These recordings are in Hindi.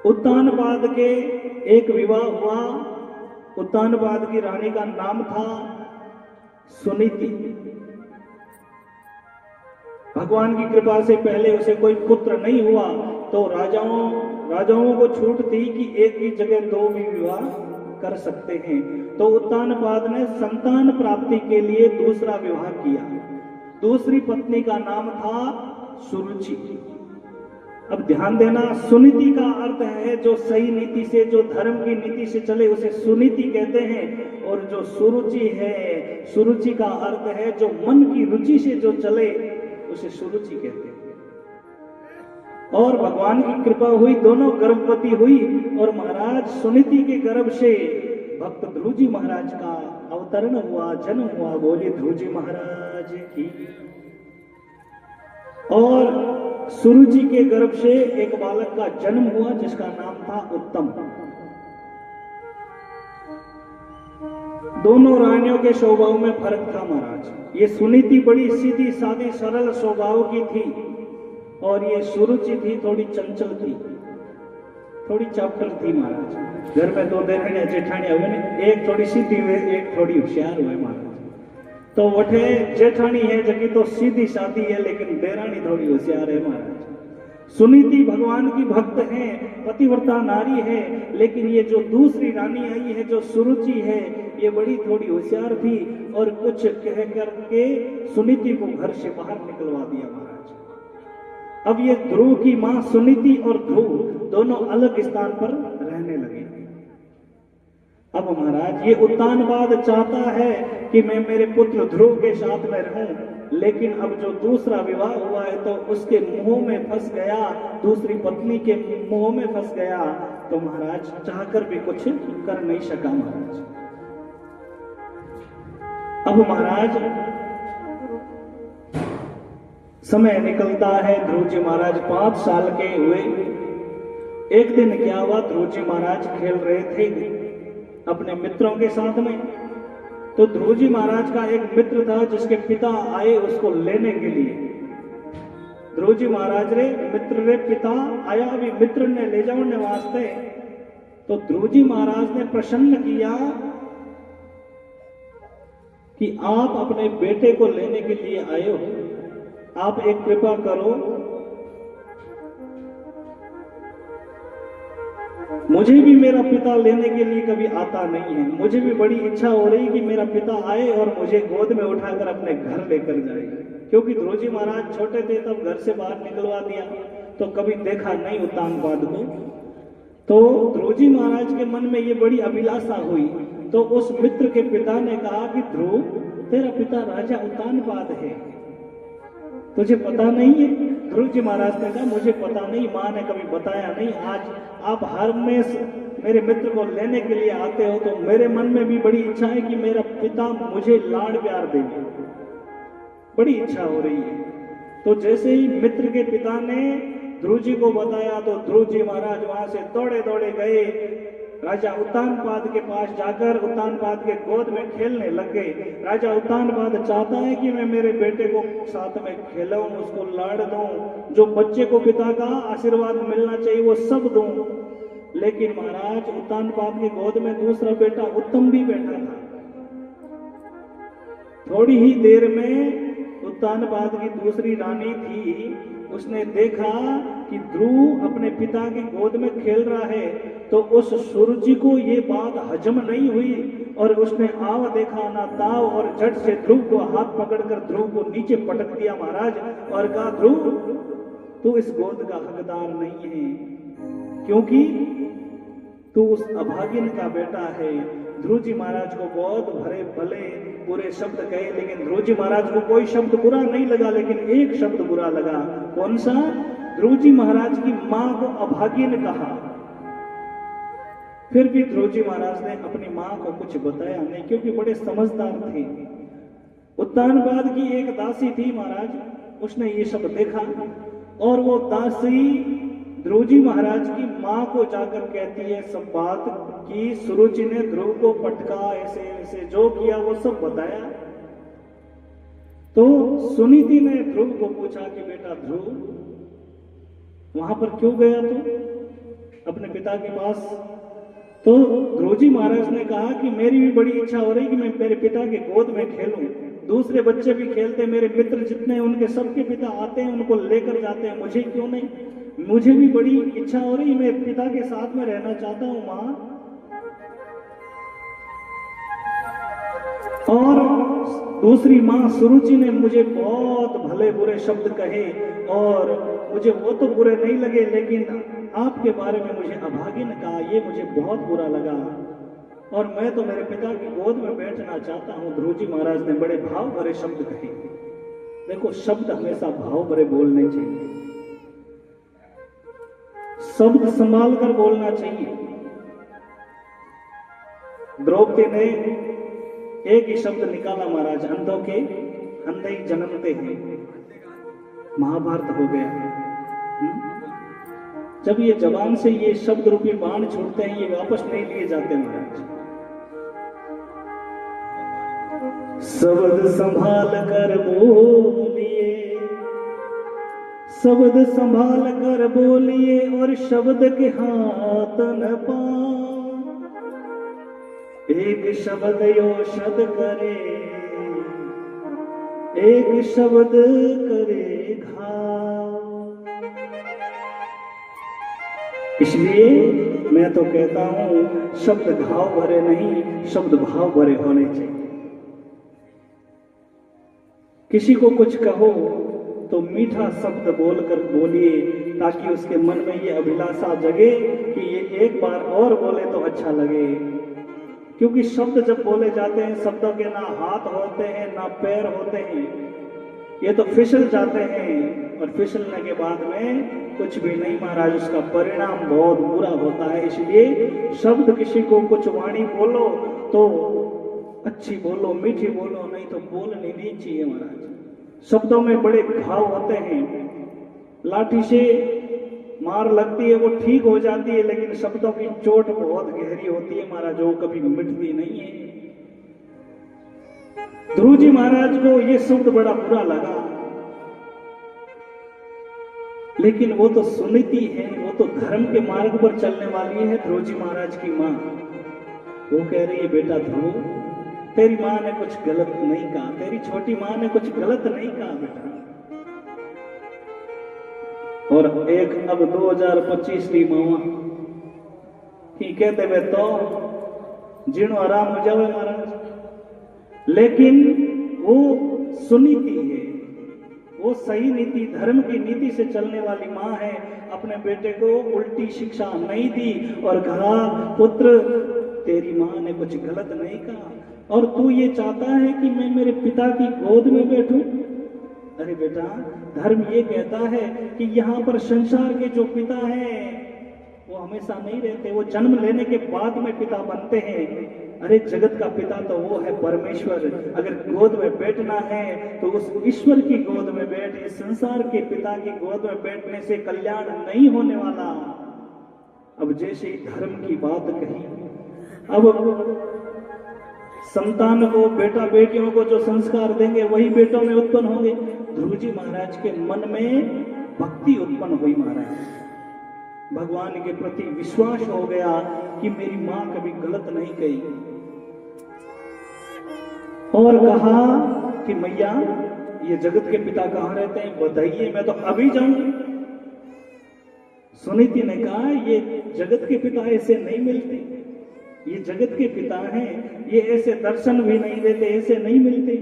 उत्तानपाद के एक विवाह हुआ। उत्तानपाद की रानी का नाम था सुनीति। भगवान की कृपा से पहले उसे कोई पुत्र नहीं हुआ तो राजाओं को छूट थी कि एक ही जगह दो भी विवाह कर सकते हैं। तो उत्तानपाद ने संतान प्राप्ति के लिए दूसरा विवाह किया। दूसरी पत्नी का नाम था सुरुचि। अब ध्यान देना, सुनीति का अर्थ है जो सही नीति से, जो धर्म की नीति से चले उसे सुनीति कहते हैं। और जो सुरुचि है, सुरुचि का अर्थ है जो मन की रुचि से जो चले उसे सुरुचि कहते हैं। और भगवान की कृपा हुई, दोनों गर्भवती हुई और महाराज सुनीति के गर्भ से भक्त ध्रुव जी महाराज का अवतरण हुआ, जन्म हुआ। बोले ध्रुव जी महाराज की। और सुरुचि के गर्भ से एक बालक का जन्म हुआ जिसका नाम था उत्तम। दोनों रानियों के स्वभाव में फर्क था महाराज। ये सुनीति बड़ी सीधी सादी सरल स्वभाव की थी और ये सुरुचि थी थोड़ी चंचल थी, थोड़ी चापटर थी महाराज। घर में दो देरानियां जेठानियां हुए ना, एक थोड़ी सीधी हुई, एक थोड़ी होशियार हुए महाराज। तो वठे जेठानी है जबकि तो सीधी सादी है, लेकिन देरानी थोड़ी होशियार है महाराज। सुनीति भगवान की भक्त है, पतिव्रता नारी है, लेकिन ये जो दूसरी रानी आई है जो सुरुचि है ये बड़ी थोड़ी होशियार थी और कुछ कह करके सुनीति को घर से बाहर निकलवा दिया महाराज। अब ये ध्रुव की मां सुनीति और ध्रुव दोनों अलग स्थान पर रहने लगे। अब महाराज ये उत्तानपाद चाहता है कि मैं मेरे पुत्र ध्रुव के साथ में रहूं, लेकिन अब जो दूसरा विवाह हुआ है तो उसके मुंह में फंस गया, दूसरी पत्नी के मुंह में फंस गया। तो महाराज चाहकर भी कुछ कर नहीं सका महाराज। अब महाराज समय निकलता है, ध्रुव जी महाराज 5 साल के हुए। एक दिन क्या हुआ, ध्रुव जी महाराज खेल रहे थे अपने मित्रों के साथ में। तो ध्रुव जी महाराज का एक मित्र था जिसके पिता आए उसको लेने के लिए। ध्रुव जी महाराज रे मित्र रे पिता आया, अभी मित्र ने ले जाने वास्ते। तो ध्रुव जी महाराज ने प्रसन्न किया कि आप अपने बेटे को लेने के लिए आए हो, आप एक कृपा करो, मुझे भी मेरा पिता लेने के लिए कभी आता नहीं है। मुझे भी बड़ी इच्छा हो रही कि मेरा पिता आए और मुझे गोद में उठाकर अपने घर लेकर जाए। क्योंकि ध्रुव जी महाराज छोटे थे तब घर से बाहर निकलवा दिया तो कभी देखा नहीं उत्तानपाद को। तो ध्रुव जी महाराज के मन में ये बड़ी अभिलाषा हुई। तो उस मित्र के पिता ने कहा कि ध्रुव, तेरा पिता राजा उत्तानपाद है, तुझे पता नहीं है? ध्रुव जी महाराज ने कहा मुझे पता नहीं, माँ ने कभी बताया नहीं। आज आप हर में मेरे मित्र को लेने के लिए आते हो तो मेरे मन में भी बड़ी इच्छा है कि मेरा पिता मुझे लाड़ प्यार देंगे, बड़ी इच्छा हो रही है। तो जैसे ही मित्र के पिता ने ध्रुव जी को बताया तो ध्रुव जी महाराज वहां से दौड़े दौड़े गए, राजा उत्तानपाद के पास जाकर उत्तानपाद के गोद में खेलने लग गए। राजा उत्तानपाद चाहता है कि मैं मेरे बेटे को साथ में खेलूं, उसको लाड़ दूं, जो बच्चे को पिता का आशीर्वाद मिलना चाहिए वो सब दूं। लेकिन महाराज उत्तानपाद के गोद में दूसरा बेटा उत्तम भी बैठा था। थोड़ी ही देर में उत्तानपाद की दूसरी रानी थी, उसने देखा कि ध्रुव अपने पिता की गोद में खेल रहा है। तो उस सुरुचि को ये बात हजम नहीं हुई और उसने आव देखा ना ताव और झट से ध्रुव को हाथ पकड़कर ध्रुव को नीचे पटक दिया महाराज और कहा, ध्रुव तू इस गोद का हकदार नहीं है, क्योंकि तू उस अभागिन का बेटा है। ध्रुव जी महाराज को बहुत भरे भले बुरे शब्द कहे, लेकिन ध्रुव जी महाराज को कोई शब्द बुरा नहीं लगा, लेकिन एक शब्द बुरा लगा। कौन सा? ध्रुव जी महाराज की मां को अभागिन कहा। फिर भी ध्रुव जी महाराज ने अपनी मां को कुछ बताया नहीं, क्योंकि बड़े समझदार थे। उत्तानपाद की एक दासी थी महाराज, उसने ये सब देखा और वो दासी ध्रुव जी महाराज की मां को जाकर कहती है सब बात कि सुरुचि ने ध्रुव को पटका, ऐसे ऐसे जो किया वो सब बताया। तो सुनीति ने ध्रुव को पूछा कि बेटा ध्रुव वहां पर क्यों गया तू? अपने पिता के पास। तो ध्रुवजी महाराज ने कहा कि मेरी भी बड़ी इच्छा हो रही कि मैं मेरे पिता के गोद में खेलूं। दूसरे बच्चे भी खेलते, मेरे मित्र जितने उनके सबके पिता आते हैं, उनको लेकर जाते हैं, मुझे क्यों नहीं? मुझे भी बड़ी इच्छा हो रही, मैं पिता के साथ में रहना चाहता हूं मां। और दूसरी मां सुरुचि ने मुझे बहुत भले बुरे शब्द कहे और मुझे वो तो बुरे नहीं लगे, लेकिन आपके बारे में मुझे अभागिन कहा, ये मुझे बहुत बुरा लगा और मैं तो मेरे पिता की गोद में बैठना चाहता हूं। ध्रुवजी महाराज ने बड़े भाव भरे शब्द कहे। देखो, शब्द हमेशा भाव भरे बोलने चाहिए, शब्द संभाल कर बोलना चाहिए। द्रौपदी ने एक ही शब्द निकाला, महाराज, अंधों के अंधे ही जन्मते हैं, महाभारत हो गया। जब ये जबान से ये शब्द रूपी बाण छूटते हैं, ये वापस नहीं लिए जाते महाराज। शब्द संभाल कर बोलिए, शब्द संभाल कर बोलिए और शब्द के हाथ न पाओ। एक शब्द औषध करे, एक शब्द करे घाव। इसलिए मैं तो कहता हूं, शब्द घाव भरे नहीं, शब्द भाव भरे होने चाहिए। किसी को कुछ कहो तो मीठा शब्द बोलकर बोलिए, ताकि उसके मन में ये अभिलाषा जगे कि ये एक बार और बोले तो अच्छा लगे। क्योंकि शब्द जब बोले जाते हैं, शब्दों के ना हाथ होते हैं ना पैर होते हैं, ये तो फिसल जाते हैं और फिसलने के बाद में कुछ भी नहीं महाराज, उसका परिणाम बहुत बुरा होता है। इसलिए शब्द किसी को कुछ वाणी बोलो तो अच्छी बोलो, मीठी बोलो, नहीं तो बोलनी नहीं चाहिए महाराज। शब्दों में बड़े घाव होते हैं, लाठी से मार लगती है वो ठीक हो जाती है, लेकिन शब्दों की चोट बहुत गहरी होती है महाराज, वो कभी मिटती नहीं है। ध्रुवजी महाराज को ये शब्द बड़ा बुरा लगा, लेकिन वो तो सुनीति है, वो तो धर्म के मार्ग पर चलने वाली है। ध्रुवजी महाराज की मां वो कह रही है, बेटा ध्रुव, तेरी मां ने कुछ गलत नहीं कहा, तेरी छोटी मां ने कुछ गलत नहीं कहा बेटा। और एक अब 2025 की मां की कहते हुए तो जीणो आराम हो जावे महाराज, लेकिन वो सुनीति है, वो सही नीति, धर्म की नीति से चलने वाली मां है। अपने बेटे को उल्टी शिक्षा नहीं दी और कहा, पुत्र तेरी मां ने कुछ गलत नहीं कहा और तू ये चाहता है कि मैं मेरे पिता की गोद में बैठूं। अरे बेटा, धर्म ये कहता है कि यहाँ पर संसार के जो पिता हैं वो हमेशा नहीं रहते, वो जन्म लेने के बाद में पिता बनते हैं। अरे जगत का पिता तो वो है परमेश्वर। अगर गोद में बैठना है तो उस ईश्वर की गोद में बैठ, इस संसार के पिता की गोद में बैठने से कल्याण नहीं होने वाला। अब जैसे ही धर्म की बात कही, अब संतान को, बेटा बेटियों को जो संस्कार देंगे वही बेटों में उत्पन्न होंगे। ध्रुवजी महाराज के मन में भक्ति उत्पन्न हुई महाराज, भगवान के प्रति विश्वास हो गया कि मेरी मां कभी गलत नहीं कही, और कहा कि मैया ये जगत के पिता कहाँ रहते हैं बताइए, मैं तो अभी जाऊं। सुनीति ने कहा, ये जगत के पिता ऐसे नहीं मिलते, ये जगत के पिता हैं, ये ऐसे दर्शन भी नहीं देते, ऐसे नहीं मिलते।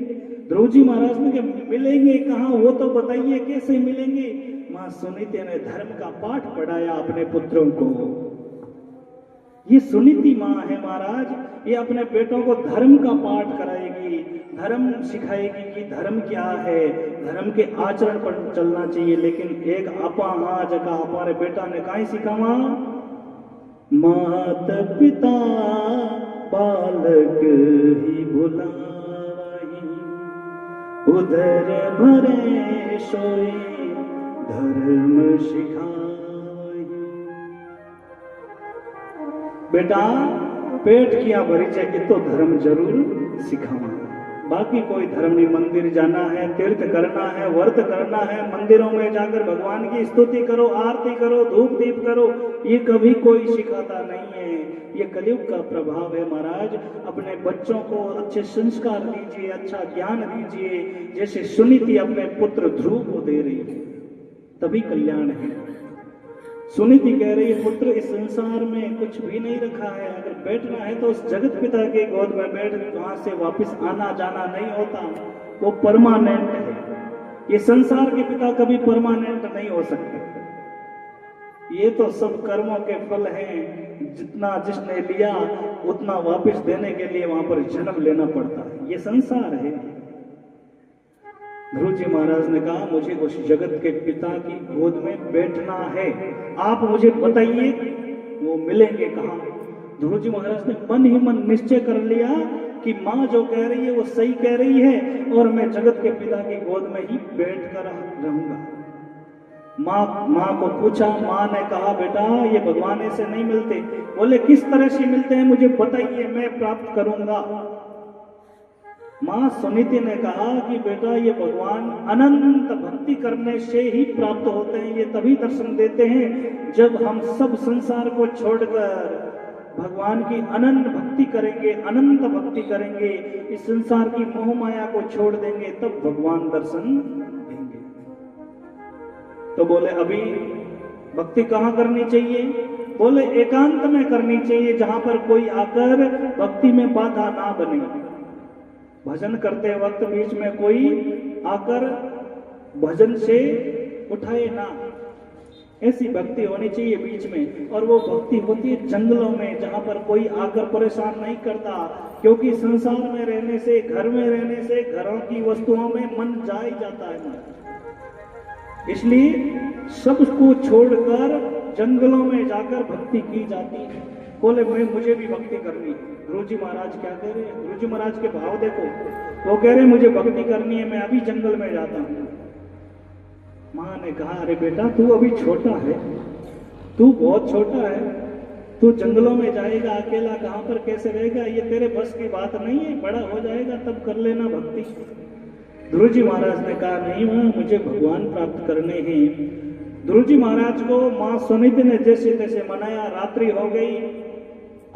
ध्रुवजी महाराज ने कहा, मिलेंगे कहाँ, वो तो बताइए कैसे मिलेंगे। मां सुनीति ने धर्म का पाठ पढ़ाया अपने पुत्रों को। ये सुनीति मां है महाराज, ये अपने बेटों को धर्म का पाठ कराएगी, धर्म सिखाएगी कि धर्म क्या है, धर्म के आचरण पर चलना चाहिए। लेकिन एक आपा हाँ जगह हमारे बेटा ने कहीं सिखावा, मात पिता बालक ही बुलावही, उधर भरे सोई धर्म सिखावही। बेटा पेट किया भरी जाएगी तो धर्म जरूर सिखावा, बाकी कोई धर्म नहीं, मंदिर जाना है, तीर्थ करना है, व्रत करना है, मंदिरों में जाकर भगवान की स्तुति करो, आरती करो, धूप दीप करो, ये कभी कोई सिखाता नहीं है। ये कलयुग का प्रभाव है महाराज। अपने बच्चों को अच्छे संस्कार दीजिए, अच्छा ज्ञान दीजिए, जैसे सुनीति अपने पुत्र ध्रुव को दे रही है, तभी कल्याण है। सुनीति कह रही है, पुत्र इस संसार में कुछ भी नहीं रखा है, अगर बैठना है तो उस जगत पिता के गोद में बैठ, वहां से वापस आना जाना नहीं होता, वो परमानेंट है। ये संसार के पिता कभी परमानेंट नहीं हो सकते। ये तो सब कर्मों के फल हैं, जितना जिसने लिया उतना वापस देने के लिए वहां पर जन्म लेना पड़ता है, ये संसार है। ध्रुव जी महाराज ने कहा, मुझे उस जगत के पिता की गोद में बैठना है, आप मुझे बताइए वो मिलेंगे कहां। ध्रुव जी महाराज ने मन ही मन निश्चय कर लिया कि माँ जो कह रही है वो सही कह रही है और मैं जगत के पिता की गोद में ही बैठ कर रहूंगा। माँ को पूछा, माँ ने कहा, बेटा ये भगवान ऐसे नहीं मिलते। बोले किस तरह से मिलते हैं मुझे बताइए, मैं प्राप्त करूंगा। माँ सुनीति ने कहा कि बेटा ये भगवान अनंत भक्ति करने से ही प्राप्त होते हैं, ये तभी दर्शन देते हैं जब हम सब संसार को छोड़कर भगवान की अनंत भक्ति करेंगे, अनंत भक्ति करेंगे, इस संसार की मोह माया को छोड़ देंगे, तब भगवान दर्शन देंगे। तो बोले अभी भक्ति कहाँ करनी चाहिए? बोले एकांत में करनी चाहिए, जहां पर कोई आकर भक्ति में बाधा ना बने। भजन करते वक्त बीच में कोई आकर भजन से उठाए ना, ऐसी भक्ति होनी चाहिए बीच में। और वो भक्ति होती है जंगलों में, जहां पर कोई आकर परेशान नहीं करता, क्योंकि संसार में रहने से, घर में रहने से घरों की वस्तुओं में मन जा ही जाता है। इसलिए सबको छोड़कर जंगलों में जाकर भक्ति की जाती है। बोले मुझे भी भक्ति करनी है। ध्रुव जी महाराज क्या कह रहे हैं? ध्रुव जी महाराज के भाव देखो, वो कह रहे हैं मुझे भक्ति करनी है, मैं अभी जंगल में जाता हूं। माँ ने कहा, अरे बेटा तू अभी छोटा है, तू बहुत छोटा है, तू जंगलों में जाएगा अकेला, कहां पर कैसे रहेगा, ये तेरे बस की बात नहीं है, बड़ा हो जाएगा तब कर लेना भक्ति। ध्रुव जी महाराज ने कहा, नहीं माँ, मुझे भगवान प्राप्त करने हैं। ध्रुव जी महाराज को माँ सुनीति ने जैसे तैसे मनाया, रात्रि हो गई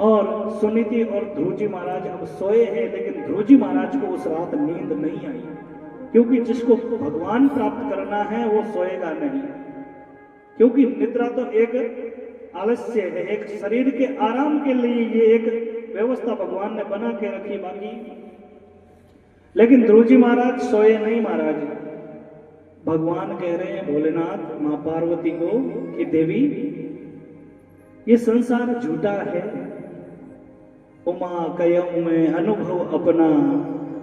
और सुनीति और ध्रुव जी महाराज अब सोए हैं, लेकिन ध्रुव जी महाराज को उस रात नींद नहीं आई, क्योंकि जिसको भगवान प्राप्त करना है वो सोएगा नहीं। क्योंकि निद्रा तो एक आलस्य है, एक शरीर के आराम के लिए ये एक व्यवस्था भगवान ने बना के रखी बाकी। लेकिन ध्रुव जी महाराज सोए नहीं। महाराज भगवान कह रहे हैं भोलेनाथ मां पार्वती को कि देवी ये संसार झूठा है, उमा कयऊ में अनुभव अपना,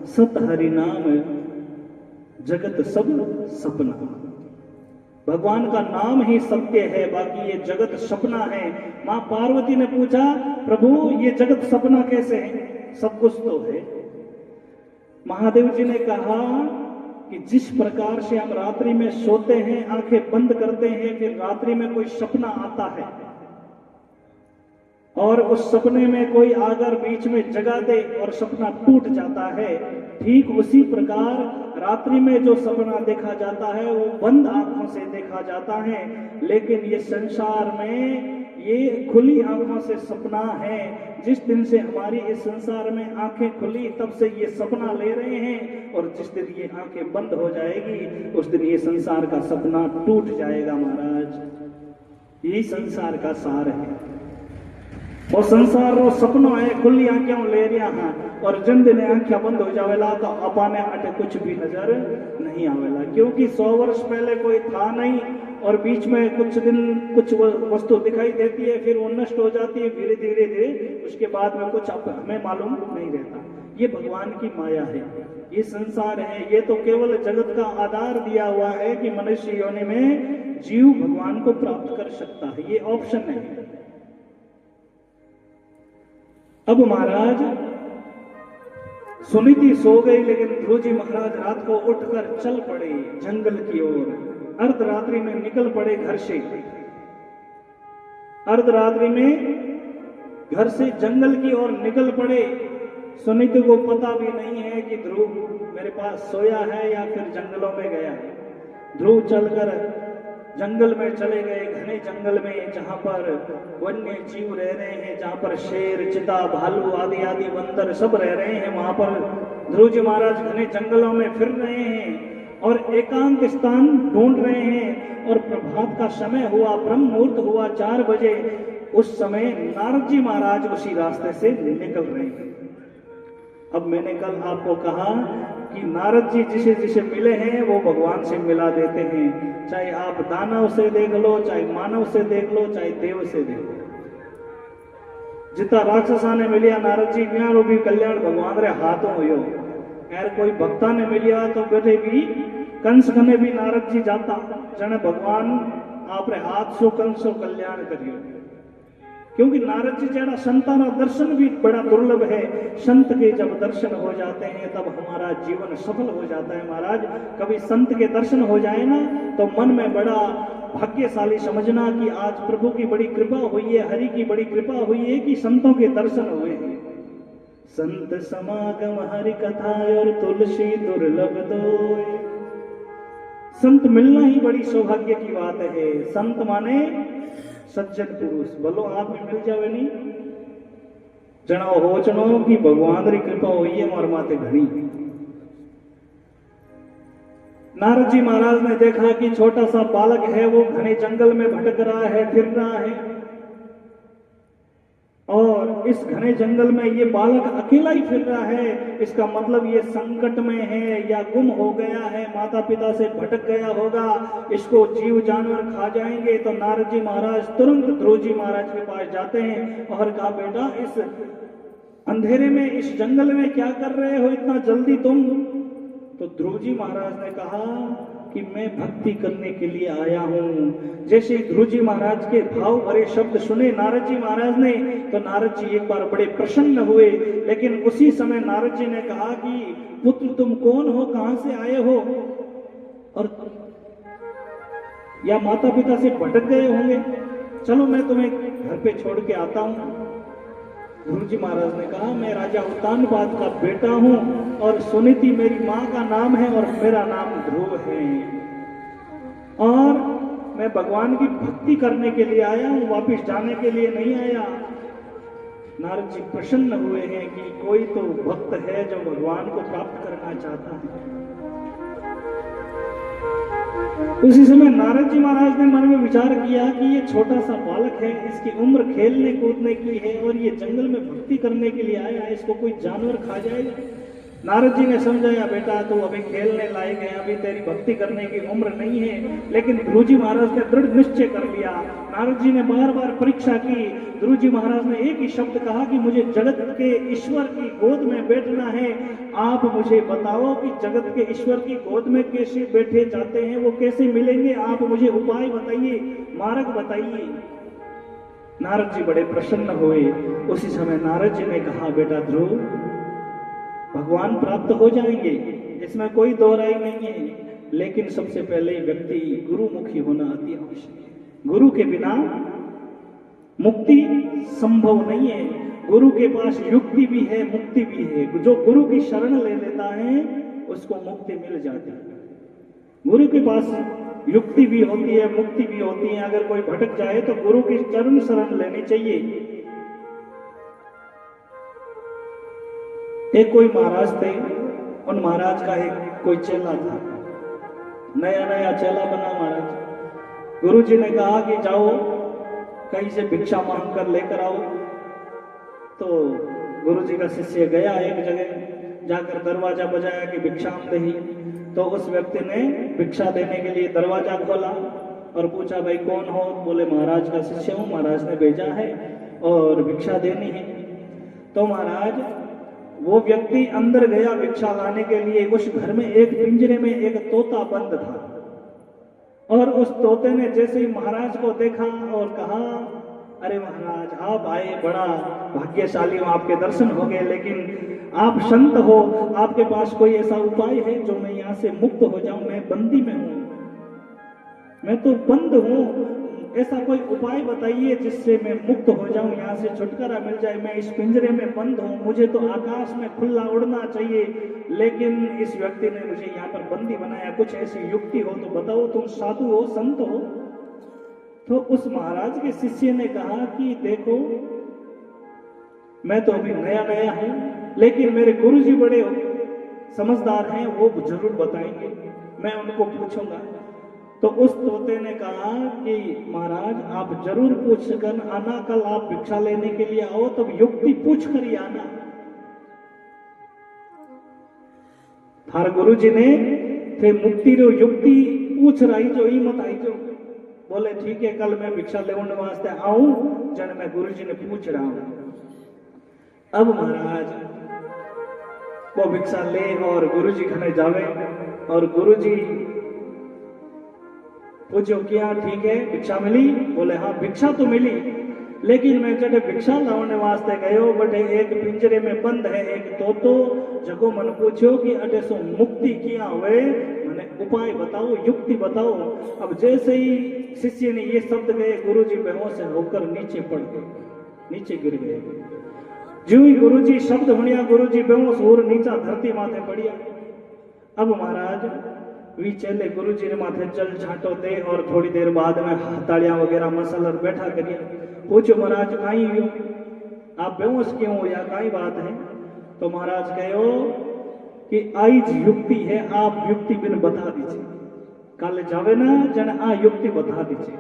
सत हरि नाम जगत सब सपना। भगवान का नाम ही सत्य है, बाकी ये जगत सपना है। मां पार्वती ने पूछा, प्रभु ये जगत सपना कैसे है? सब कुछ तो है। महादेव जी ने कहा कि जिस प्रकार से हम रात्रि में सोते हैं, आंखें बंद करते हैं, फिर रात्रि में कोई सपना आता है और उस सपने में कोई आकर बीच में जगा दे और सपना टूट जाता है, ठीक उसी प्रकार रात्रि में जो सपना देखा जाता है वो बंद आंखों से देखा जाता है। लेकिन ये संसार में ये खुली आंखों से सपना है। जिस दिन से हमारी इस संसार में आंखें खुली, तब से ये सपना ले रहे हैं, और जिस दिन ये आंखें बंद हो जाएगी उस दिन ये संसार का सपना टूट जाएगा। महाराज यही संसार का सार है। और संसार रो सपनो है, खुली आंखें ले रहा है, और जिन दिन आंखें बंद हो जावेला तो अपाने अटे कुछ भी नजर नहीं आवेला, क्योंकि 100 वर्ष पहले कोई था नहीं, और बीच में कुछ दिन कुछ वस्तु दिखाई देती है, फिर वो नष्ट हो जाती है, धीरे धीरे धीरे उसके बाद में कुछ हमें मालूम नहीं रहता। ये भगवान की माया है, ये संसार है। ये तो केवल जगत का आधार दिया हुआ है कि मनुष्य योनि में जीव भगवान को प्राप्त कर सकता है, ये ऑप्शन है। अब महाराज सुनीति सो गई, लेकिन ध्रुव जी महाराज रात को उठकर चल पड़े जंगल की ओर। अर्धरात्रि में निकल पड़े घर से, अर्धरात्रि में घर से जंगल की ओर निकल पड़े। सुनीति को पता भी नहीं है कि ध्रुव मेरे पास सोया है या फिर जंगलों में गया है। ध्रुव चलकर जंगल में चले गए, घने जंगल में, जहां पर वन्य जीव रह रहे हैं, जहां पर शेर, चीता, भालू आदि आदि बंदर सब रह रहे हैं। वहां पर ध्रुव जी महाराज घने जंगलों में फिर रहे हैं और एकांत स्थान ढूंढ रहे हैं। और प्रभात का समय हुआ, ब्रह्म मुहूर्त हुआ 4 बजे। उस समय नारद जी महाराज उसी रास्ते से निकल रहे हैं। अब मैंने कल आपको कहा कि नारद जी जिसे जिसे मिले हैं वो भगवान से मिला देते हैं। चाहे आप दानव से देख लो, चाहे मानव से देख लो, चाहे देव से देख लो। जितना राक्षसा ने मिलिया नारद जी वो भी कल्याण भगवान रे हाथों हो। यार कोई भक्ता ने मिलिया तो बेटे भी कंस कने भी नारद जी जाता जने भगवान आप रे हाथ सो कंस सो कल्याण करियो। क्योंकि नारद जी जरा संताना दर्शन भी बड़ा दुर्लभ है। संत के जब दर्शन हो जाते हैं तब हमारा जीवन सफल हो जाता है। महाराज कभी संत के दर्शन हो जाए ना तो मन में बड़ा भाग्यशाली समझना कि आज प्रभु की बड़ी कृपा हुई है, हरि की बड़ी कृपा हुई है कि संतों के दर्शन हुए हैं। संत समागम हरि कथा और तुलसी दुर्लभ दोय। संत मिलना ही बड़ी सौभाग्य की बात है। संत माने सज्जन पुरुष। बोलो आप में मिल जावे नहीं जनाओ हो चनो कि भगवान री कृपा हुई है मार माते घनी। नारद जी महाराज ने देखा कि छोटा सा बालक है वो घने जंगल में भटक रहा है, फिर रहा है। और इस घने जंगल में ये बालक अकेला ही फिर रहा है। इसका मतलब ये संकट में है या गुम हो गया है, माता पिता से भटक गया होगा, इसको जीव जानवर खा जाएंगे। तो नारद जी महाराज तुरंत ध्रुव जी महाराज के पास जाते हैं और कहा बेटा इस अंधेरे में इस जंगल में क्या कर रहे हो इतना जल्दी तुम? तो ध्रुव जी महाराज ने कहा कि मैं भक्ति करने के लिए आया हूं। जैसे ध्रुव जी महाराज के भाव भरे शब्द सुने नारद जी महाराज ने तो नारद जी एक बार बड़े प्रसन्न हुए। लेकिन उसी समय नारद जी ने कहा कि पुत्र तुम कौन हो, कहां से आए हो, और या माता पिता से भटक गए होंगे, चलो मैं तुम्हें घर पे छोड़ के आता हूं। ध्रुव जी महाराज ने कहा मैं राजा उत्तानपाद का बेटा हूं और सुनीति मेरी मां का नाम है और मेरा नाम ध्रुव है और मैं भगवान की भक्ति करने के लिए आया हूं, वापिस जाने के लिए नहीं आया। नारद जी प्रसन्न हुए हैं कि कोई तो भक्त है जो भगवान को प्राप्त करना चाहता है। उसी समय नारद जी महाराज ने मन में विचार किया कि ये छोटा सा बालक है, इसकी उम्र खेलने कूदने की है और ये जंगल में भक्ति करने के लिए आया है, इसको कोई जानवर खा जाएगा। नारद जी ने समझाया बेटा तू अभी खेलने लायक है, अभी तेरी भक्ति करने की उम्र नहीं है। लेकिन ध्रुव जी महाराज ने दृढ़ निश्चय कर लिया। नारद जी ने बार बार परीक्षा की। ध्रुव जी महाराज ने एक ही शब्द कहा कि मुझे जगत के ईश्वर की गोद में बैठना है। आप मुझे बताओ कि जगत के ईश्वर की गोद में कैसे बैठे जाते हैं, वो कैसे मिलेंगे, आप मुझे उपाय बताइए, मार्ग बताइए। नारद जी बड़े प्रसन्न हुए। उसी समय नारद जी ने कहा बेटा ध्रुव भगवान प्राप्त हो जाएंगे, इसमें कोई दो राय नहीं है, लेकिन सबसे पहले व्यक्ति गुरुमुखी होना अति आवश्यक है। गुरु के बिना मुक्ति संभव नहीं है। गुरु के पास युक्ति भी है, मुक्ति भी है। जो गुरु की शरण ले लेता है उसको मुक्ति मिल जाती है। गुरु के पास युक्ति भी होती है, मुक्ति भी होती है। अगर कोई भटक जाए तो गुरु की चरण शरण लेनी चाहिए। एक कोई महाराज थे, उन महाराज का एक कोई चेला था, नया नया चेला बना महाराज। गुरु जी ने कहा कि जाओ कहीं से भिक्षा मांग कर लेकर आओ। तो गुरु जी का शिष्य गया एक जगह, जाकर दरवाजा बजाया कि भिक्षा दही। तो उस व्यक्ति ने भिक्षा देने के लिए दरवाजा खोला और पूछा भाई कौन हो? बोले महाराज का शिष्य हूँ, महाराज ने भेजा है और भिक्षा देनी है। तो महाराज वो व्यक्ति अंदर गया भिक्षा लाने के लिए। उस घर में एक पिंजरे में एक तोता बंद था और उस तोते ने जैसे ही महाराज को देखा और कहा अरे महाराज आप आए, बड़ा भाग्यशाली हूं, आपके दर्शन हो गए, लेकिन आप संत हो, आपके पास कोई ऐसा उपाय है जो मैं यहाँ से मुक्त हो जाऊं? मैं बंदी में हूं, मैं तो बंद हूं, ऐसा कोई उपाय बताइए जिससे मैं मुक्त हो जाऊं, यहाँ से छुटकारा मिल जाए, मैं इस पिंजरे में बंद हूं, मुझे तो आकाश में खुला उड़ना चाहिए, लेकिन इस व्यक्ति ने मुझे यहाँ पर बंदी बनाया, कुछ ऐसी युक्ति हो तो बताओ, तुम साधु हो, संत हो। तो उस महाराज के शिष्य ने कहा कि देखो, मैं तो अभी नया नया हूं, लेकिन मेरे गुरुजी बड़े समझदार हैं, वो जरूर बताएंगे, मैं उनको पूछूंगा। तो उस तोते ने कहा कि महाराज आप जरूर पूछ कर आना, कल आप भिक्षा लेने के लिए आओ, तब युक्ति पूछ कर ही आना। थार गुरुजी ने थे मुक्ति रो युक्ति पूछ रही जो ही मत आई जो, बोले ठीक है, कल मैं भिक्षा लेने वास्ते आऊं, जन मैं गुरुजी ने पूछ रहा हूं। अब महाराज वो भिक्षा ले और गुरुजी खाने जावे, और गुरुजी पूछो क्या ठीक है, भिक्षा मिली? बोले हाँ भिक्षा तो मिली, लेकिन मैं जब भिक्षा लाने वास्ते गयो, बट एक पिंजरे में बंद है एक तोतो, जगो मन पूछो कि अटे सो मुक्ति किया हुए, मैंने उपाय बताओ, युक्ति बताओ। अब जैसे ही शिष्य ने ये शब्द गए, गुरुजी बेहोश होकर नीचे पड़ गए, नीचे गिर गए। जो ही गुरुजी शब्द हुनिया, गुरुजी बेहोश और नीचा धरती माथे पड़िया। अब महाराज वी चेले गुरुजी ने माथे जल छाटो दे, और थोड़ी देर बाद में हथाड़ियां वगैरह मसलर बैठा करिए, पूछो महाराज काई हो, आप बेहोश क्यों हो या काई बात है? तो महाराज कहो कि आई युक्ति है, आप युक्ति बिन बता दीजिए, कल जावे ना जन आ युक्ति बता दीजिए।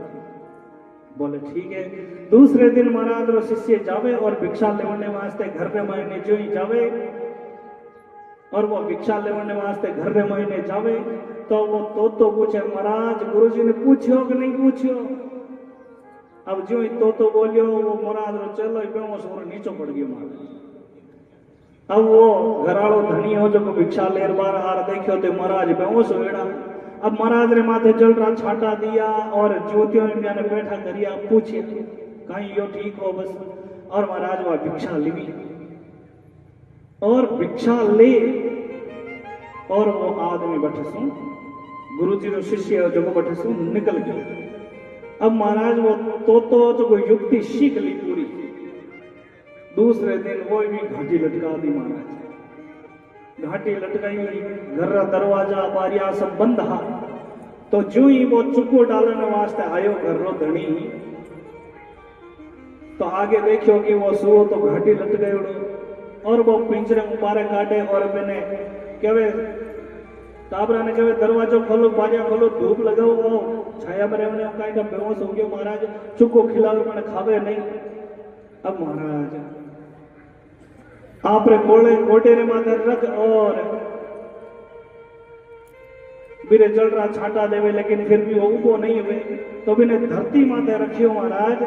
बोले ठीक है। दूसरे दिन महाराज रो शिष्य जावे और भिक्षा लेने वास्ते घर में महीने जो ही जावे, और वो भिक्षा लेने वास्ते घर में महीने जावे, तो वो तो पूछे महाराज गुरुजी ने पूछो कि नहीं पूछो? अब जो ही तो बोलियो, वो महाराज रो चलो बेहोश और नीचो पड़ गयो महाराज। अब वो घराड़ो धनी हो जो भिक्षा लेर बार आर देखियो तो महाराज बेहोश होएड़ा। अब महाराज ने माथे जल रहा छाटा दिया, और ज्योतियों में मैंने बैठा करिया, पूछे कहीं यो ठीक हो बस, और महाराज वह भिक्षा ली, और भिक्षा ले, और वो आदमी बैठे सो गुरुजी रो शिष्य जो बैठे सो निकल गया। अब महाराज वो तो कोई युक्ति सीख ली पूरी। दूसरे दिन वो भी घाटी लटका दी महाराज, घाटी लटकाई, घर का दरवाजा बारिया सब बंद हा। तो जो ही वो चुको डालने वास्ते आयो घर रो धनी, तो आगे देखियो कि वो सुओ तो घाटी लट गयो, और वो पिंजरे उपारे काटे, और मैंने कहे ताबरा ने कहे दरवाजो खोलो, बारिया खोलो, धूप लगाओ, छाया में रहने का बेहोश हो गया महाराज, चुको खिलाओ मैंने खावे नहीं। अब महाराज आप गोटे रे माथे रख, और बीरे जल रहा छाटा देवे, लेकिन फिर भी वो उबो नहीं हुए, तो बिने धरती माथे रखियो महाराज,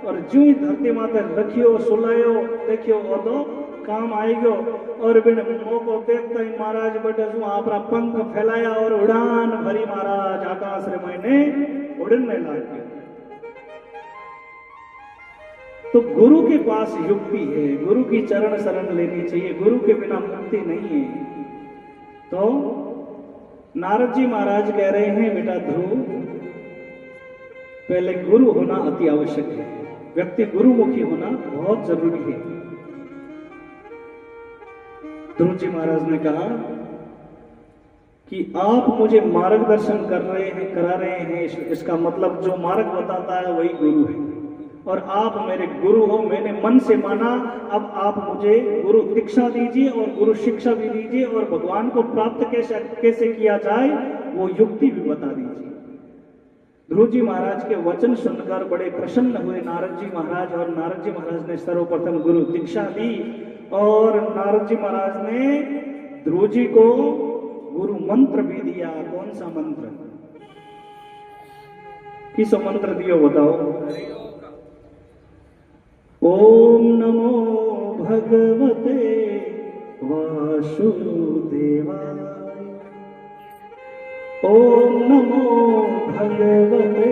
और जो ही धरती माथे रखियो सुलायो, देखियो वो तो काम आई गयो, और बिन मौको देखता ही महाराज बटे शू आपरा पंख फैलाया, और उड़ान भरी महाराज आकाश रे महीने उड़ने लगे। तो गुरु के पास युक्ति है, गुरु की चरण शरण लेनी चाहिए, गुरु के बिना मुक्ति नहीं है। तो नारद जी महाराज कह रहे हैं बेटा ध्रुव, पहले गुरु होना अति आवश्यक है, व्यक्ति गुरुमुखी होना बहुत जरूरी है। ध्रुव जी महाराज ने कहा कि आप मुझे मार्गदर्शन करा रहे हैं, इसका मतलब जो मार्ग बताता है वही गुरु है, और आप मेरे गुरु हो, मैंने मन से माना, अब आप मुझे गुरु दीक्षा दीजिए और गुरु शिक्षा भी दीजिए, और भगवान को प्राप्त कैसे किया जाए वो युक्ति भी बता दीजिए। ध्रुव जी महाराज के वचन सुनकर बड़े प्रसन्न हुए नारद जी महाराज, और नारद जी महाराज ने सर्वप्रथम गुरु दीक्षा ली, और नारद जी महाराज ने ध्रुव जी को गुरु मंत्र भी दिया। कौन सा मंत्र? किस मंत्र दियो बताओ? ओम नमो भगवते वासुदेवाय, ओम नमो भगवते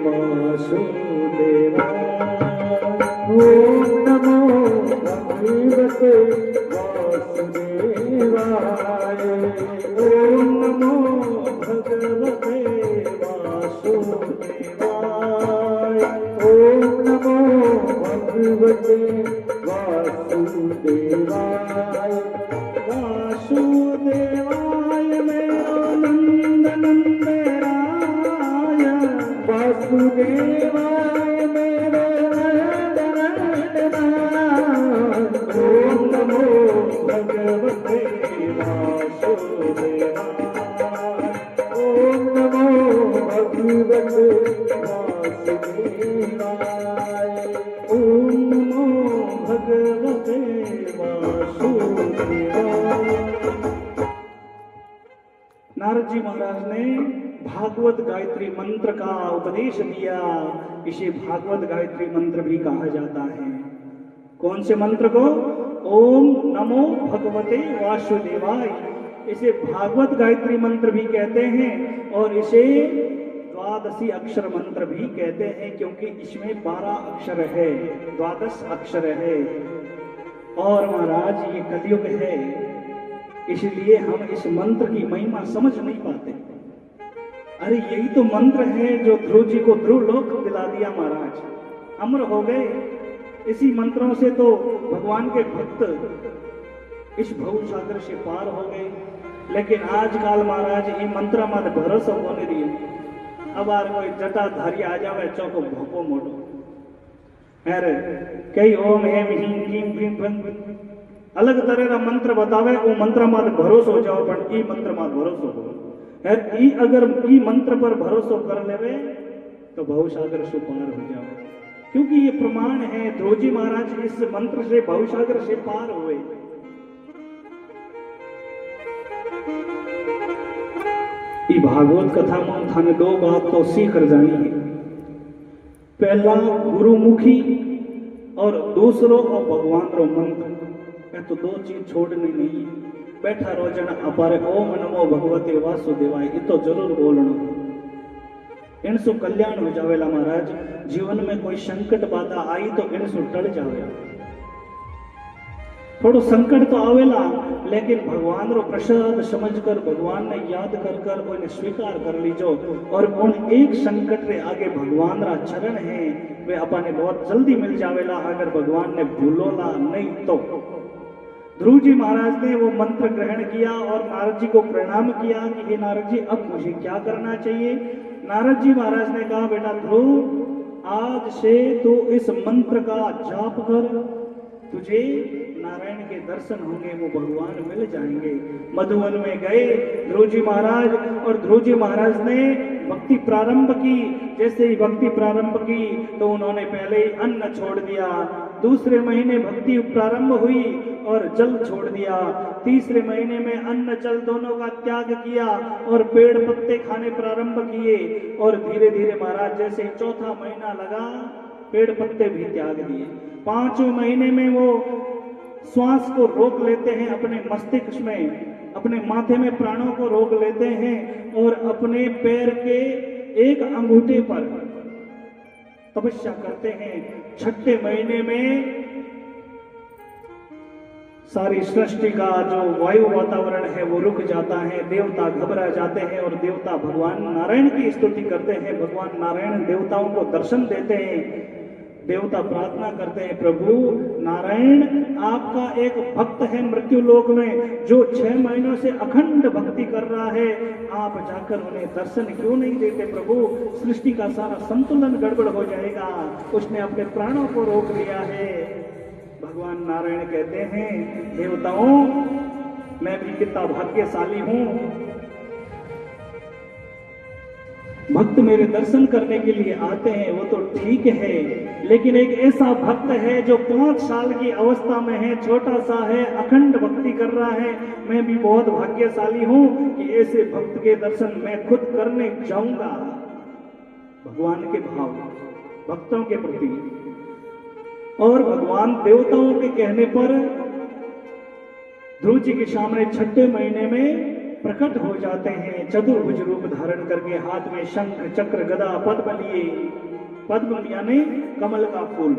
वासुदेवाय, ओम नमो भगवते वासुदेवाय, ओम नमो भगवते वासुदेवाय। नमो भगवते वासुदेवाय। वासुदेवाय मेरो नंद नंदराय। वासुदेवाय मेरो नंद नंदनाय। ओम नमो भगवते वासुदेवाय। ओम नमो भगवते वासुदेवाय। ओम नमो भगवते वासुदेवाय। नारद जी महाराज ने भागवत गायत्री मंत्र का उपदेश दिया। इसे भागवत गायत्री मंत्र भी कहा जाता है। कौन से मंत्र को? ओम नमो भगवते वासुदेवाय। इसे भागवत गायत्री मंत्र भी कहते हैं और इसे द्वादशी अक्षर मंत्र भी कहते हैं, क्योंकि इसमें 12 अक्षर है, 12 अक्षर है। और महाराज ये कलयुग है, इसलिए हम इस मंत्र की महिमा समझ नहीं पाते। अरे यही तो मंत्र है जो ध्रुव जी को ध्रुव लोक दिला दिया महाराज, अमर हो गए। इसी मंत्रों से तो भगवान के भक्त इस भव सागर से पार हो गए। लेकिन आजकल महाराज ये मंत्र मत भरोसा होने दिए। अब आर कोई जटाधारी आ जावे चौको भोको मोटो, अरे कई ओम हेम हीम कीम भीम भंग अलग तरह का मंत्र बतावे, वो मंत्र मत भरोसा हो जाओ, पर ई मंत्र मत भरोसा हो। ई अगर ई मंत्र पर भरोसा कर लेवे तो भव सागर से पार हो जाओ, क्योंकि ये प्रमाण है। ध्रुव जी महाराज इस मंत्र से भव सागर से पार हुए। ई भागवत कथा में थाने 2 बात तो सीख कर जानी है। पहला गुरुमुखी और दूसरो और भगवान रो मंत्र, ये तो 2 चीज छोड़नी नहीं है। बैठा रोजन अपारे ओम नमो भगवते वासुदेवाय ये तो जरूर बोलना। इनसु कल्याण हो जावेला महाराज। जीवन में कोई संकट बाधा आई तो इनसु टल जावेला। थोड़ो संकट तो आवेला, लेकिन भगवान रो प्रसाद समझकर भगवान ने याद कर कर उन्हें स्वीकार कर लीजो। और उन एक संकट रे आगे भगवान रा चरण है, वे अपने बहुत जल्दी मिल जावेला अगर भगवान ने भूलोला नहीं तो। ध्रुव जी महाराज ने वो मंत्र ग्रहण किया और नारद जी को प्रणाम किया कि हे नारद जी अब मुझे क्या करना चाहिए। नारद जी महाराज ने कहा बेटा ध्रुव आज से तू इस मंत्र का जाप कर, तुझे नारायण के दर्शन होंगे, वो भगवान मिल जाएंगे। मधुवन में गए ध्रुव जी महाराज और ध्रुव जी महाराज ने भक्ति प्रारंभ की। जैसे ही भक्ति प्रारंभ की तो उन्होंने पहले ही अन्न छोड़ दिया। दूसरे महीने भक्ति प्रारंभ हुई और जल छोड़ दिया। तीसरे महीने में अन्न जल दोनों का त्याग किया और पेड़ पत्ते खाने प्रारंभ किए। और धीरे धीरे महाराज जैसे चौथा महीना लगा पेड़ पत्ते भी त्याग दिए। 5वें महीने में वो श्वास को रोक लेते हैं अपने मस्तिष्क में, अपने माथे में प्राणों को रोक लेते हैं और अपने पैर के एक अंगूठे पर तपस्या करते हैं। 6ठे महीने में सारी सृष्टि का जो वायु वातावरण है वो रुक जाता है। देवता घबरा जाते हैं और देवता भगवान नारायण की स्तुति करते हैं। भगवान नारायण देवताओं को दर्शन देते हैं। देवता प्रार्थना करते हैं प्रभु नारायण आपका एक भक्त है मृत्यु लोक में जो 6 महीनों से अखंड भक्ति कर रहा है, आप जाकर उन्हें दर्शन क्यों नहीं देते प्रभु, सृष्टि का सारा संतुलन गड़बड़ हो जाएगा। उसने अपने प्राणों को रोक लिया है। भगवान नारायण कहते हैं देवताओं मैं भी कितना भाग्यशाली हूं, भक्त मेरे दर्शन करने के लिए आते हैं वो तो ठीक है, लेकिन एक ऐसा भक्त है जो 5 साल की अवस्था में है, छोटा सा है, अखंड भक्ति कर रहा है। मैं भी बहुत भाग्यशाली हूं कि ऐसे भक्त के दर्शन मैं खुद करने जाऊंगा। भगवान के भाव भक्तों के प्रति। और भगवान देवताओं के कहने पर ध्रुव जी के सामने 6ठे महीने में प्रकट हो जाते हैं, चतुर्भुज रूप धारण करके हाथ में शंख चक्र गदा पद्म लिए। पद्म यानी कमल का फूल,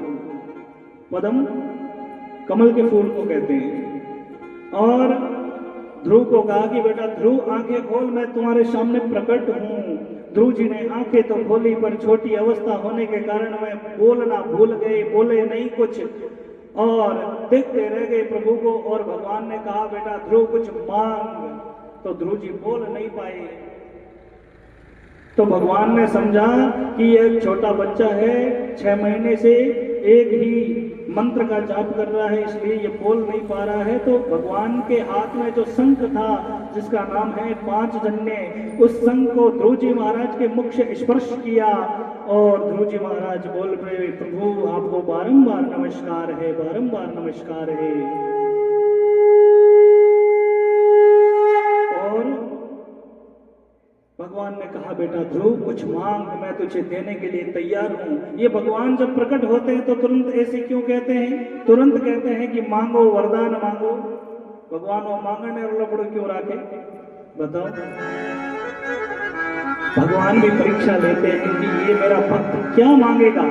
पद्म कमल के फूल को कहते हैं। और ध्रुव को कहा कि बेटा ध्रुव आंखें खोल, मैं तुम्हारे सामने प्रकट हूं। ध्रुव जी ने आंखें तो खोली, पर छोटी अवस्था होने के कारण वे बोलना भूल गए, बोले नहीं कुछ और देखते रह गए प्रभु को। और भगवान ने कहा, बेटा ध्रुव कुछ मांग। तो ध्रुव जी बोल नहीं पाए। तो भगवान ने समझा कि ये एक छोटा बच्चा है, 6 महीने से एक ही मंत्र का जाप कर रहा है, इसलिए ये बोल नहीं पा रहा है। तो भगवान के हाथ में जो शंख था, जिसका नाम है 5 जन्य, उस शंख को ध्रुव जी महाराज के मुख से स्पर्श किया और ध्रुव जी महाराज बोल रहे, प्रभु आपको बारंबार नमस्कार है, बारंबार नमस्कार है। और भगवान ने कहा, बेटा ध्रुव कुछ मांग, मैं तुझे देने के लिए तैयार हूं। ये भगवान जब प्रकट होते हैं तो तुरंत ऐसे क्यों कहते हैं? तुरंत कहते हैं कि मांगो, वरदान मांगो। भगवान वो मांगने और लपड़ क्यों रखे? बताओ। भगवान भी परीक्षा लेते हैं कि ये मेरा भक्त क्या मांगेगा,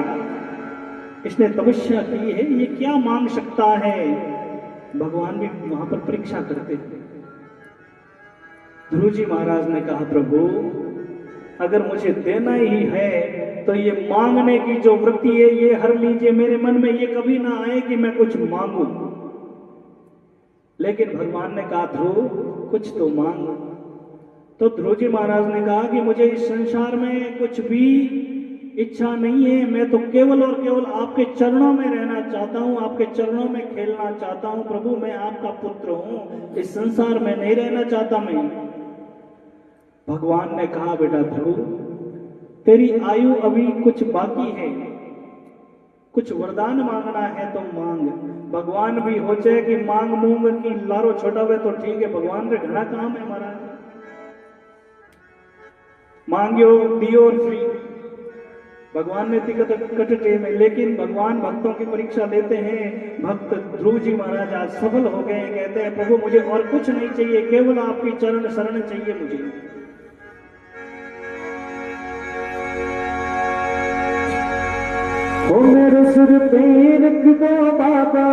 इसने तपस्या की है, ये क्या मांग सकता है। भगवान भी वहां पर परीक्षा करते हैं। ध्रुव जी महाराज ने कहा, प्रभु अगर मुझे देना ही है तो ये मांगने की जो वृत्ति है ये हर लीजिए, मेरे मन में ये कभी ना आए कि मैं कुछ मांगू। लेकिन भगवान ने कहा, ध्रुव कुछ तो मांग। तो ध्रुव जी महाराज ने कहा कि मुझे इस संसार में कुछ भी इच्छा नहीं है, मैं तो केवल और केवल आपके चरणों में रहना चाहता हूं, आपके चरणों में खेलना चाहता हूं। प्रभु मैं आपका पुत्र हूं, इस संसार में नहीं रहना चाहता मैं। भगवान ने कहा, बेटा ध्रुव तेरी आयु अभी कुछ बाकी है, कुछ वरदान मांगना है तो मांग। भगवान भी हो जाए कि मांग मूंग की लारो छोटा हुए तो ठीक है, भगवान रे घना काम है महाराज, मांगियो दियो और फ्री। भगवान ने कटटे में, लेकिन भगवान भक्तों की परीक्षा लेते हैं। भक्त ध्रुव जी महाराज आज सफल हो गए, कहते हैं प्रभु मुझे और कुछ नहीं चाहिए, केवल आपकी चरण शरण चाहिए मुझे। ओ मेरे सिर पे रख दो बाबा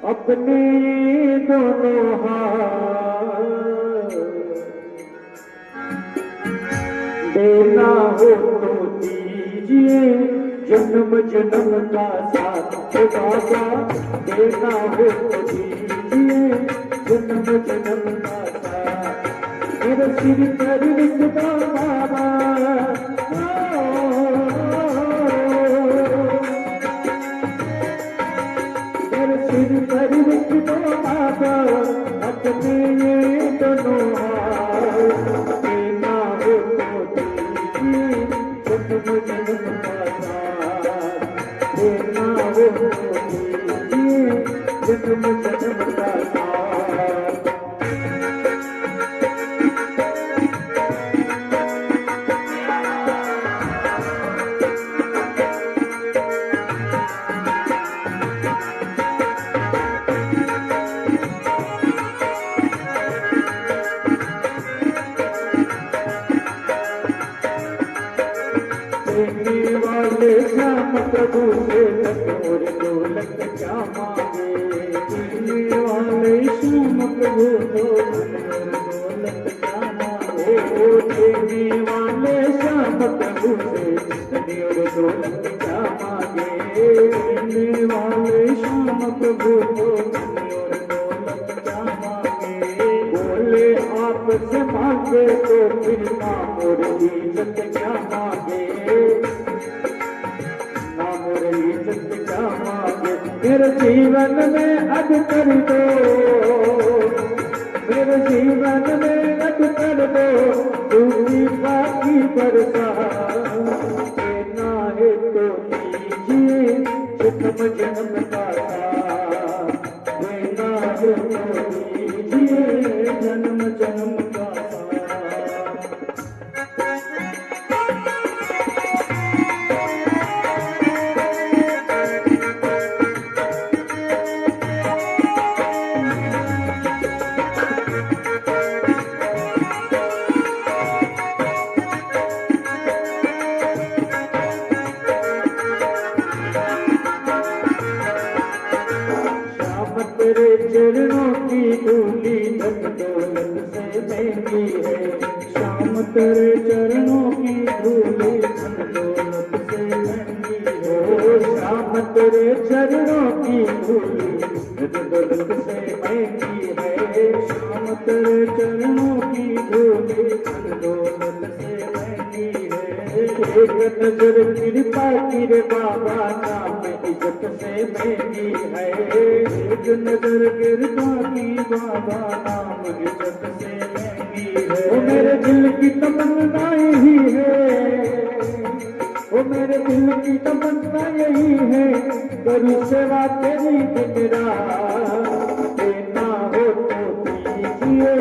अपने दोनों हाथ, देना हो तो दीजिए जन्म जन्म का साथ। ओ बाबा देना हो तो दीजिए जन्म जन्म का साथ। मेरे सिर पर रख दो बाबा, सिर पर रख दो बाबा अपने ये दोनों हाथ, देना हो तो दीजिए जन्म जन्म का साथ। देना हो तो दीजिए जन्म जन्म का साथ। देने वाले श्याम प्रभु से और दौलत क्या मांगे। देने वाले श्याम प्रभु और दौलत क्या मांगे। देने वाले श्याम प्रभु से और दौलत क्या मांगे। देने वाले श्याम प्रभु और दौलत क्या मांगे। बोले आपसे मांगे तो फिर नाम और इज्जत क्या मांगे। नाम और इज्जत क्या मांगे। मेरे जीवन में अब कर दो, मेरे जीवन में अब कर दो दूसरी बाकी बरसात। देना है तो दीजिए जन्म जन्म का साथ। देना है तो दीजिए जन्म जन्म का साथ। महंगी है। श्याम तेरे चरणों की धूली धन दौलत से महंगी है। श्याम तेरे चरणों की धूली धन दौलत से महंगी है। श्याम तेरे चरणों की धूली धन दौलत से महंगी है। एक नजर कृपा की रे बाबा नाम इज्जत से महंगी है। एक नजर कृपा की बाबा नाम इज्जत से महंगी है। वो मेरे दिल की तमन्ना यही है, वो मेरे दिल की तमन्ना यही है, करूँ सेवा तेरी दिन रात। देना हो तो दीजिए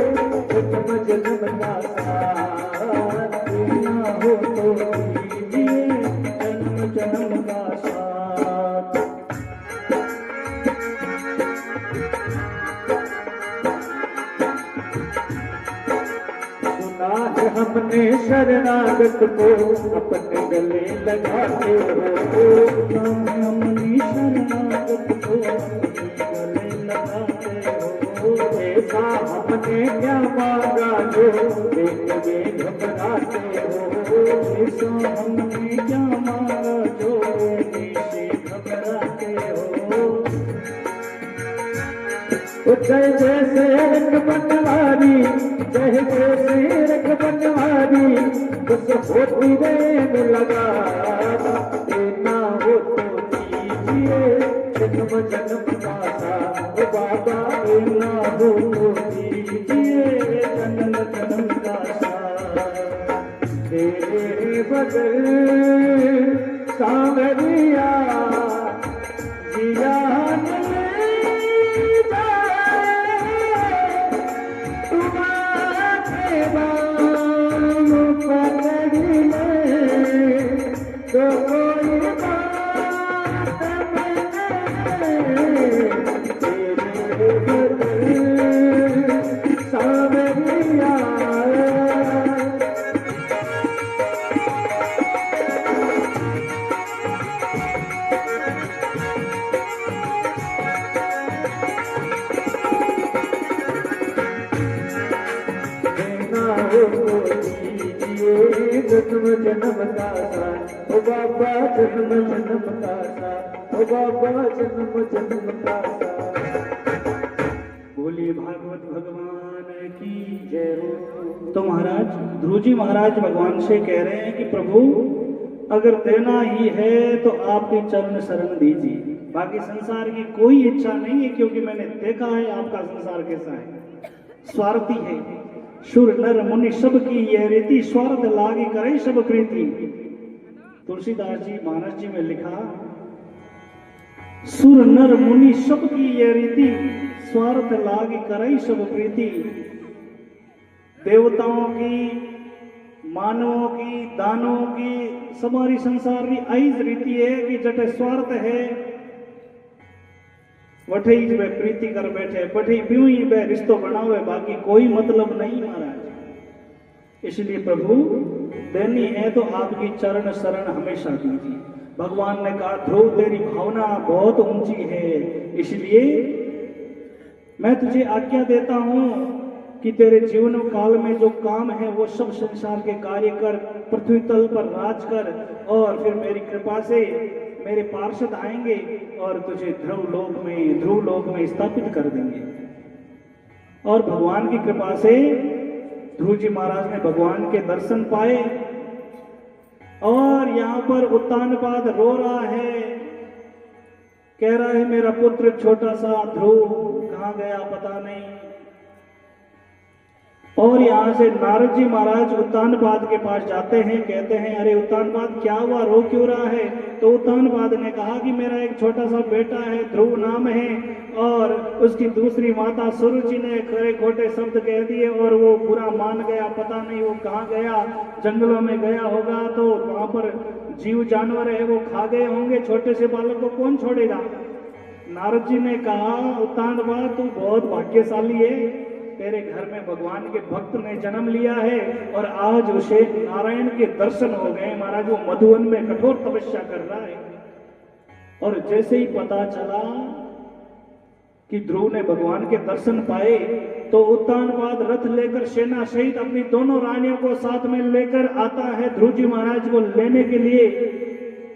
जन्म जन्म का साथ। देना हो तो दीजिए जन्म जन्म का साथ। सुना है हमने शरणागत को अपने गले लगाते हो। सुना है हमने शरणागत को अपने गले लगाते हो। ऐसा हमने क्या मांगा जो देख में घबराते हो। ऐसा हमने क्या मांगा जो देख से घबराते हो। जय जय शेरक बनवारी, जय जय शेरक बनवारी, बस होती रहने लगा। देना हो तो दीजिए जन्म जन्म का साथ। ओ बाबा देना हो तो दीजिए जन्म जन्म का साथ। तेरे बदल सांवरिया जिया तो कोई बात नहीं। तेरे बदल सांवरिया देना हो तो दीजिए जन्म जन्म का साथ। ओ बाबा जन्म जन्म का साथ। ओ बाबा जन्म जन्म का साथ। बोलिए भागवत भगवान की जय हो। तो महाराज ध्रुव जी महाराज भगवान से कह रहे हैं कि प्रभु अगर देना ही है तो आपके चरण शरण दीजिए। बाकी संसार की कोई इच्छा नहीं है, क्योंकि मैंने देखा है आपका संसार कैसा है, स्वार्थी है। सुर नर मुनि सब की यह रीति, स्वार्थ लागे करे सब प्रीति। तुलसीदास जी मानस जी में लिखा, सुर नर मुनि सब की यह रीति, स्वार्थ लागे करे सब प्रीति। देवताओं की, मानवों की, दानों की, हमारी संसार की ऐसी रीति है कि जटे स्वार्थ है वठे ही वे प्रीति कर बैठे, पठे प्यूं ही वे रिश्तो बनावे, बाकी कोई मतलब नहीं महाराज। इसलिए प्रभु देनी है तो आपकी चरण शरण हमेशा दीजिए। भगवान ने कहा ध्रुव तेरी भावना बहुत ऊंची है, इसलिए मैं तुझे आज्ञा देता हूं कि तेरे जीवन काल में जो काम है वो सब संसार के कार्य कर, पृथ्वी तल पर राज कर, और फिर मेरी कृपा से मेरे पार्षद आएंगे और तुझे ध्रुव लोक में स्थापित कर देंगे। और भगवान की कृपा से ध्रुव जी महाराज ने भगवान के दर्शन पाए। और यहाँ पर उत्तानपाद रो रहा है, कह रहा है मेरा पुत्र छोटा सा ध्रुव कहाँ गया पता नहीं। और यहाँ से नारद जी महाराज उत्तानपाद के पास जाते हैं, कहते हैं अरे उत्तानपाद क्या हुआ, रो क्यों रहा है। तो उत्तानपाद ने कहा कि मेरा एक छोटा सा बेटा है, ध्रुव नाम है, और उसकी दूसरी माता सुरुचि ने खरे खोटे शब्द कह दिए और वो बुरा मान गया, पता नहीं वो कहाँ गया, जंगलों में गया होगा, तो वहां पर जीव जानवर है वो खा गए होंगे, छोटे से बालक को कौन छोड़ेगा। नारद जी ने कहा उत्तानपाद तू बहुत भाग्यशाली है, तेरे घर में भगवान के भक्त ने जन्म लिया है और आज उसे नारायण के दर्शन हो गए। महाराज वो मधुवन में कठोर तपस्या कर रहा है। और जैसे ही पता चला कि ध्रुव ने भगवान के दर्शन पाए तो उत्तानपाद रथ लेकर सेना सहित अपनी दोनों रानियों को साथ में लेकर आता है ध्रुव जी महाराज को लेने के लिए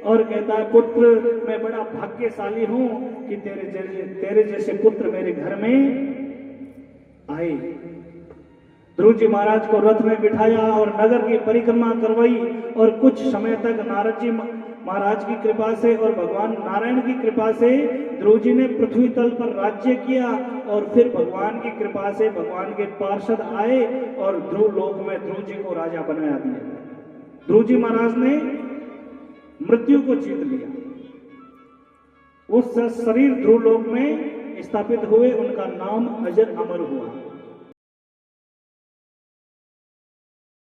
और कहता है, पुत्र मैं बड़ा भाग्यशाली हूं कि तेरे जैसे पुत्र मेरे घर में आए। ध्रुव जी महाराज को रथ में बिठाया और नगर की परिक्रमा करवाई और कुछ समय तक नारद जी महाराज की कृपा से और भगवान नारायण की कृपा से ध्रुव जी ने पृथ्वी तल पर राज्य किया और फिर भगवान की कृपा से भगवान के पार्षद आए और ध्रुव लोक में ध्रुव जी को राजा बनाया दिया। ध्रुव जी महाराज ने मृत्यु को जीत लिया, उस शरीर ध्रुव लोक में स्थापित हुए, उनका नाम अजर अमर हुआ।